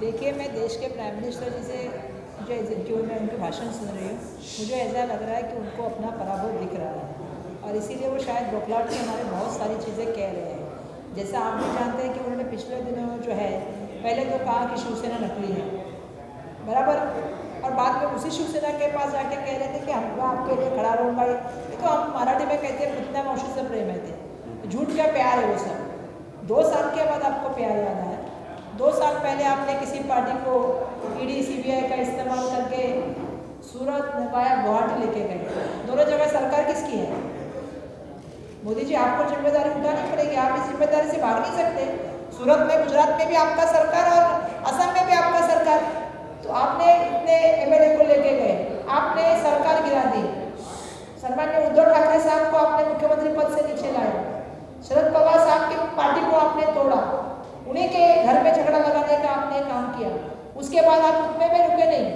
देखिए, मैं देश के प्राइम मिनिस्टर जी से जो मैं उनके भाषण सुन रही हूँ, मुझे ऐसा लग रहा है कि उनको अपना पराभव दिख रहा है और इसीलिए वो शायद बौखलाहट के हमारे बहुत सारी चीज़ें कह रहे हैं। जैसा आप भी जानते हैं कि उन्होंने पिछले दिनों जो है पहले तो कहा कि शिवसेना नकली है, बराबर, और बाद में उसी शिवसेना के पास जाके कह रहे थे कि हम आपके लिए खड़ा रहूँगा। ये तो हम मराठी में कहते हैं पुतना मौसी से प्रेम है थे, झूठ का प्यार है वो सब। 2 साल के बाद आपको प्यार याद आया। 2 साल पहले आपने किसी पार्टी को ईडी सीबीआई का इस्तेमाल करके सूरत नवाया गुवाहाटी लेके गए। दोनों जगह सरकार किसकी है? मोदी जी, आपको जिम्मेदारी उठानी पड़ेगी। आप इस जिम्मेदारी से भाग नहीं सकते। सूरत में, गुजरात में भी आपका सरकार और असम में भी आपका सरकार। तो आपने इतने एमएलए को लेके गए, आपने सरकार गिरा दी। सम्मान्य उद्धव ठाकरे साहब को आपने मुख्यमंत्री पद से नीचे लाया। शरद पवार साहब की पार्टी को आपने तोड़ा, उन्हीं के घर में झगड़ा लगाने का आपने काम किया। उसके बाद आप उतने में रुके नहीं,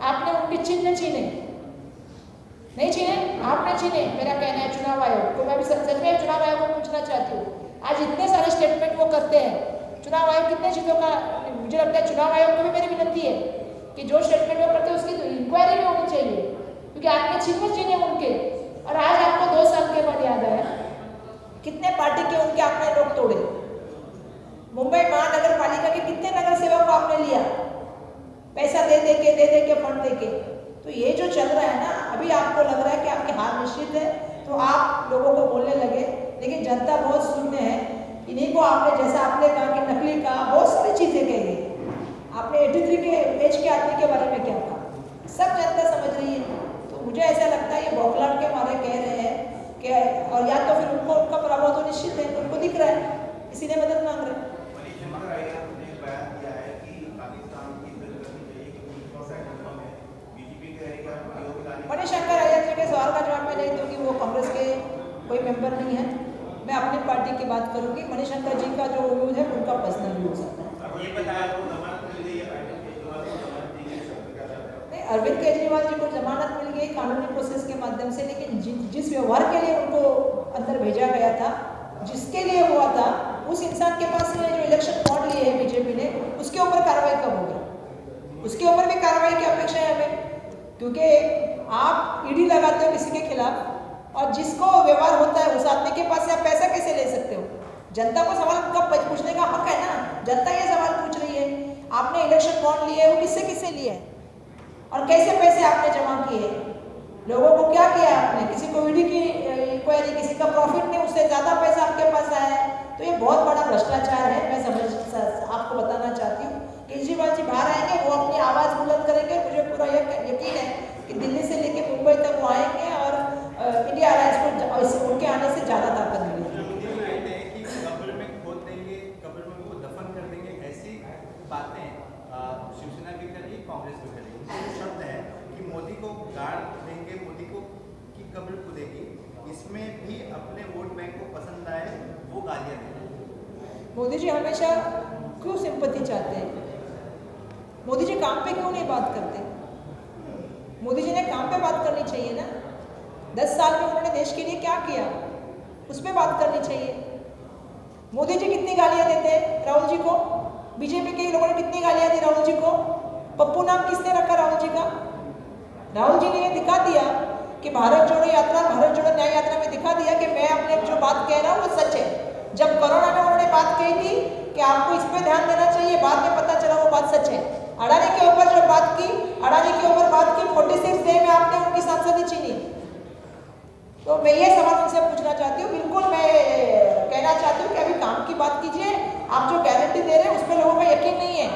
आपने उनके चिन्ह छीने। नहीं छीने, आपने छीने। मेरा कहना है चुनाव आयोग को, मैं भी सच में चुनाव आयोग को पूछना चाहती हूँ, आज इतने सारे स्टेटमेंट वो करते हैं, चुनाव आयोग कितने चीज़ों का, मुझे लगता है चुनाव आयोग को भी मेरी विनती है कि जो स्टेटमेंट वो करते हैं उसकी तो इंक्वायरी भी होनी चाहिए, क्योंकि आपने चिन्ह छीने उनके। और आज आपको 2 साल के बाद याद आया, कितने पार्टी के उनके आपने लोग तोड़े। मुंबई महानगर पालिका के कितने नगर सेवक को आपने लिया, पैसा दे दे के फंड दे के। तो ये जो चल रहा है ना, अभी आपको लग रहा है कि आपकी हार निश्चित है, तो आप लोगों को बोलने लगे, लेकिन जनता बहुत शून्य है। इन्हीं को आपने, जैसा आपने कहा कि नकली कहा, बहुत सारी चीज़ें कह गई। आपने 83 के एज के आदमी के बारे में क्या कहा, सब जनता समझ रही है। तो मुझे ऐसा लगता है ये बौखलाहट के मारे कह रहे हैं कि, और या तो फिर उनको उनका पराभव तो निश्चित है, उनको दिख रहा है, इसीलिए मदद मांग रहे हैं। मणिशंकर अय्यर जी के सवाल का जवाब मैं नहीं दूंगी, वो कांग्रेस के कोई मेंबर नहीं है। मैं अपनी पार्टी की बात करूंगी। मणिशंकर जी का जो व्यूज है उनका पर्सनल व्यूज है। नहीं, अरविंद केजरीवाल जी को जमानत मिल गई कानूनी प्रोसेस के माध्यम से, लेकिन जिस व्यवहार के लिए उनको अंदर भेजा गया था, जिसके लिए हुआ था, उस इंसान के पास जो इलेक्शन बॉन्ड लिए है बीजेपी ने, उसके ऊपर कार्रवाई कब होगी? उसके ऊपर भी कार्रवाई की अपेक्षा है हमें, क्योंकि आप ईडी लगाते हो किसी के खिलाफ और जिसको व्यवहार होता है उस आदमी के पास से आप पैसा कैसे ले सकते हो? जनता को सवाल कब पूछने का हक है ना, जनता ये सवाल पूछ रही है। आपने इलेक्शन बॉन्ड लिए, वो किससे किससे लिए है और कैसे पैसे आपने जमा किए? लोगों को क्या किया आपने? किसी को ईडी की इंक्वायरी, किसी का प्रॉफिट नहीं, उससे ज़्यादा पैसा आपके पास आया है। तो ये बहुत बड़ा भ्रष्टाचार है। मैं आपको बताना चाहती हूँ, केजरीवाल जी बाहर आएंगे, वो अपनी आवाज़ बुलंद करेंगे। मुझे पूरा यकीन है कि दिल्ली से लेकर मुंबई तक वो आएंगे और इंडिया अलायंस को उनके आने से ज़्यादा ताकत मिलेगी। कब्र में खोद देंगे, कब्र में वो दफन कर देंगे, ऐसी बातें शिवसेना भी करेगी, कांग्रेस भी करेगी। शब्द है कि मोदी को गाड़ देंगे, मोदी को की कब्र खुदेगी, इसमें भी अपने वोट बैंक को पसंद आए वो गालियाँ देंगे। मोदी जी हमेशा क्यों सिंपैथी चाहते हैं? मोदी जी काम पे क्यों नहीं बात करते? मोदी जी ने काम पे बात करनी चाहिए ना। 10 साल में उन्होंने देश के लिए क्या किया, उस पर बात करनी चाहिए। मोदी जी कितनी गालियां देते हैं राहुल जी को, बीजेपी के लोगों ने कितनी गालियां दी राहुल जी को। पप्पू नाम किसने रखा राहुल जी का? राहुल जी ने दिखा दिया कि भारत जोड़ो यात्रा, भारत जोड़ो न्याय यात्रा में दिखा दिया कि मैं अपने जो बात कह रहा हूँ वो सच है। जब कोरोना में उन्होंने बात कही थी कि आपको इस पर ध्यान देना चाहिए, बाद में पता चला वो बात सच है। अडानी के ऊपर जो बात की, अडानी के ऊपर बात की, 46 डे में आपने उनकी सांसदी छीनी। तो मैं ये सवाल उनसे पूछना चाहती हूँ, बिल्कुल मैं कहना चाहती हूँ कि अभी काम की बात कीजिए। आप जो गारंटी दे रहे हैं उस पर लोगों का यकीन नहीं है,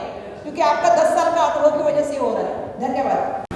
क्योंकि आपका 10 साल का अनुभव की वजह से हो रहा है। धन्यवाद।